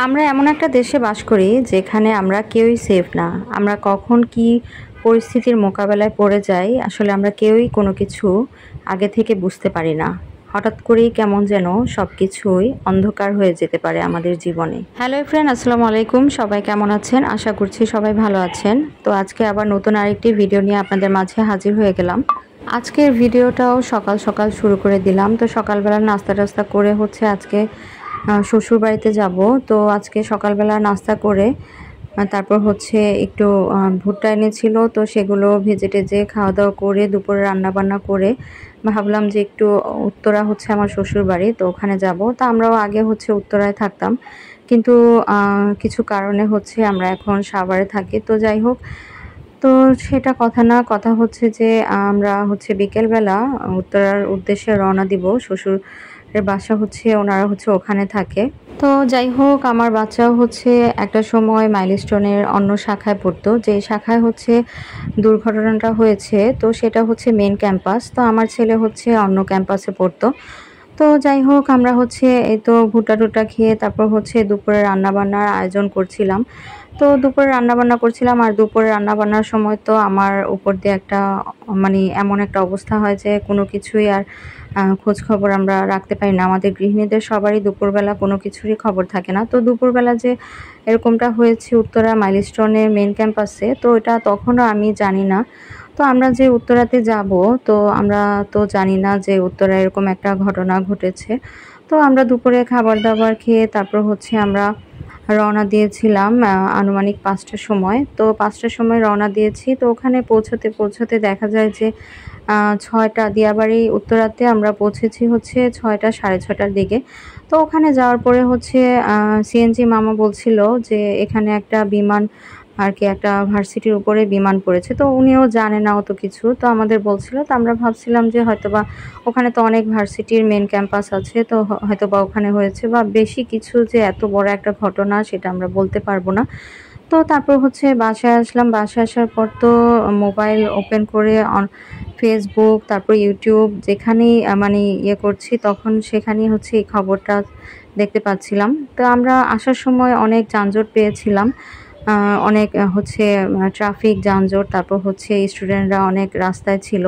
আমরা এমন একটা দেশে বাস করি যেখানে আমরা কেউই সেফ না। আমরা কখন কি পরিস্থিতির মোকাবেলায় পড়ে যাই আসলে আমরা কেউই কোনো কিছু আগে থেকে বুঝতে পারি না। হঠাৎ করেই কেমন যেন সব কিছুই অন্ধকার হয়ে যেতে পারে আমাদের জীবনে। হ্যালো ফ্রেন্ড, আসসালামু আলাইকুম। সবাই কেমন আছেন? আশা করছি সবাই ভালো আছেন। তো আজকে আবার নতুন আরেকটি ভিডিও নিয়ে আপনাদের মাঝে হাজির হয়ে গেলাম। আজকের ভিডিওটাও সকাল সকাল শুরু করে দিলাম। তো সকালবেলা নাস্তা টাস্তা করে আজকে শ্বশুর বাড়িতে যাব। তো আজকে সকালবেলা নাস্তা করে তারপর একটু ভুট্টা এনেছিল, তো সেগুলো ভেজে টেজে খাওয়া দাওয়া করে দুপুরে রান্না বান্না করে ভাবলাম যে একটু উত্তরা আমার শ্বশুর বাড়ি, তো ওখানে যাব। তো আমরাও আগে উত্তরায় থাকতাম, কিন্তু কিছু কারণে আমরা এখন সাভারে থাকি। তো যাই হোক, তো সেটা কথা না, কথা যে আমরা বিকেলবেলা উত্তরার উদ্দেশ্যে রওনা দিব। শ্বশুরের বাসা ওনারা ওখানে থাকে। তো যাই হোক, আমার বাচ্চাও একটা সময় মাইলস্টোনের অন্য শাখায় পড়তো, যে শাখায় দুর্ঘটনাটা হয়েছে। তো সেটা মেন ক্যাম্পাস, তো আমার ছেলে অন্য ক্যাম্পাসে পড়তো। তো যাই হোক, আমরা এই তো ভুট্টা টুট্টা খেয়ে তারপর দুপুরে রান্নাবান্নার আয়োজন করছিলাম। তো দুপুরে রান্নাবান্না করছিলাম, আর দুপুরে রান্নাবান্নার সময় তো আমার উপর দিয়ে একটা এমন একটা অবস্থা হয় যে কোনো কিছুই আর খোঁজ খবর আমরা রাখতে পারি না। আমাদের গৃহিণীদের সবারই দুপুরবেলা কোনো কিছুরই খবর থাকে না। তো দুপুরবেলা যে এরকমটা হয়েছে উত্তরা মাইলস্টোনের মেন ক্যাম্পাসে, তো এটা তখনও আমি জানি না। তো আমরা যে উত্তরাতে যাব, তো আমরা তো জানি না যে উত্তরা এরকম একটা ঘটনা ঘটেছে। তো আমরা দুপুরে খাবার দাবার খেয়ে তারপর আমরা রওনা দিয়েছিলাম আনুমানিক 5টার সময়। তো 5টার সময় রওনা দিয়েছি। তো ওখানে পৌঁছতে দেখা যায় যে 6টা, দিয়াবাড়ি উত্তরাতে আমরা পৌঁছেছি 6টা সাড়ে 6টার দিকে। তো ওখানে যাওয়ার পরে সিএনজি মামা বলছিল যে এখানে একটা বিমান আর কি, একটা ভার্সিটির উপরে বিমান পড়েছে। তো উনিও জানে না অত কিছু, তো আমাদের বলছিল। তো আমরা ভাবছিলাম যে হয়তোবা ওখানে তো অনেক ভার্সিটির মেন ক্যাম্পাস আছে, তো হয়তোবা ওখানে হয়েছে, বা বেশি কিছু যে এত বড় একটা ঘটনা সেটা আমরা বলতে পারবো না। তো তারপর বাসায় আসলাম। বাসায় আসার পর তো মোবাইল ওপেন করে ফেসবুক তারপর ইউটিউব যেখানেই করছি, তখন সেখানেই এই খবরটা দেখতে পাচ্ছিলাম। তো আমরা আসার সময় অনেক যানজট পেয়েছিলাম, অনেক ট্রাফিক যানজট, তারপর স্টুডেন্টরা অনেক রাস্তায় ছিল।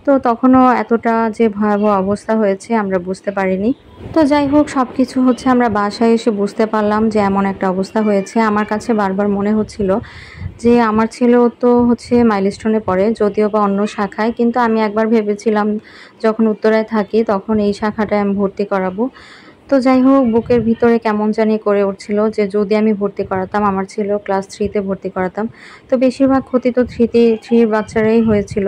তো তখনও এতটা যে ভয়াবহ অবস্থা হয়েছে আমরা বুঝতে পারিনি। তো যাই হোক, সব কিছু আমরা বাসায় এসে বুঝতে পারলাম যে এমন একটা অবস্থা হয়েছে। আমার কাছে বারবার মনে হচ্ছিল যে আমার ছেলেও তো মাইলস্টোনে পড়ে, যদিও বা অন্য শাখায়, কিন্তু আমি একবার ভেবেছিলাম যখন উত্তরায় থাকি তখন এই শাখাটায় আমি ভর্তি করাবো। তো যাই হোক, বুকের ভিতরে কেমন জানি করে উঠছিল যে যদি আমি ভর্তি করাতাম, আমার ছেলেও ক্লাস 3তে ভর্তি করাতাম। তো বেশিরভাগ ক্ষতি তো থ্রির বাচ্চারাই হয়েছিল।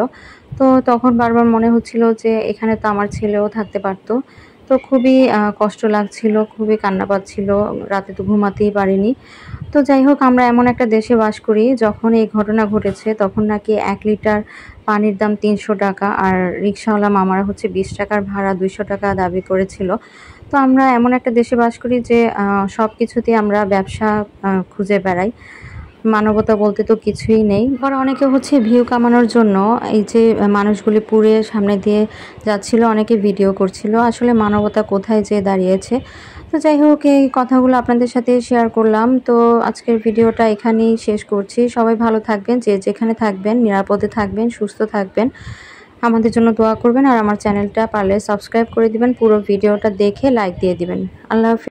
তো তখন বারবার মনে হচ্ছিল যে এখানে তো আমার ছেলেও থাকতে পারতো। তো খুবই কষ্ট লাগছিল, খুবই কান্না পাচ্ছিল, রাতে তো ঘুমাতেই পারিনি। তো যাই হোক, আমরা এমন একটা দেশে বাস করি যখন এই ঘটনা ঘটেছে তখন নাকি 1 লিটার পানির দাম 300 টাকা, আর রিক্সাওয়ালা মামারা 20 টাকার ভাড়া 200 টাকা দাবি করেছিল। তো আমরা এমন একটা দেশে বাস করি যে সব কিছুতেই আমরা ব্যবসা খুঁজে বেড়াই। মানবতা বলতে তো কিছুই নেই। আবার অনেকে ভিউ কামানোর জন্য এই যে মানুষগুলি পুড়ে সামনে দিয়ে যাচ্ছিল, অনেকে ভিডিও করছিল। আসলে মানবতা কোথায় যেয়ে দাঁড়িয়েছে। তো যাই হোক, এই কথাগুলো আপনাদের সাথে শেয়ার করলাম। তো আজকের ভিডিওটা এখানেই শেষ করছি। সবাই ভালো থাকবেন, যে যেখানে থাকবেন নিরাপদে থাকবেন, সুস্থ থাকবেন, আমাদের জন্য দোয়া করবেন, আর আমার চ্যানেলটা পারলে সাবস্ক্রাইব করে দিবেন। পুরো ভিডিওটা দেখে লাইক দিয়ে দিবেন। আল্লাহ হাফেজ।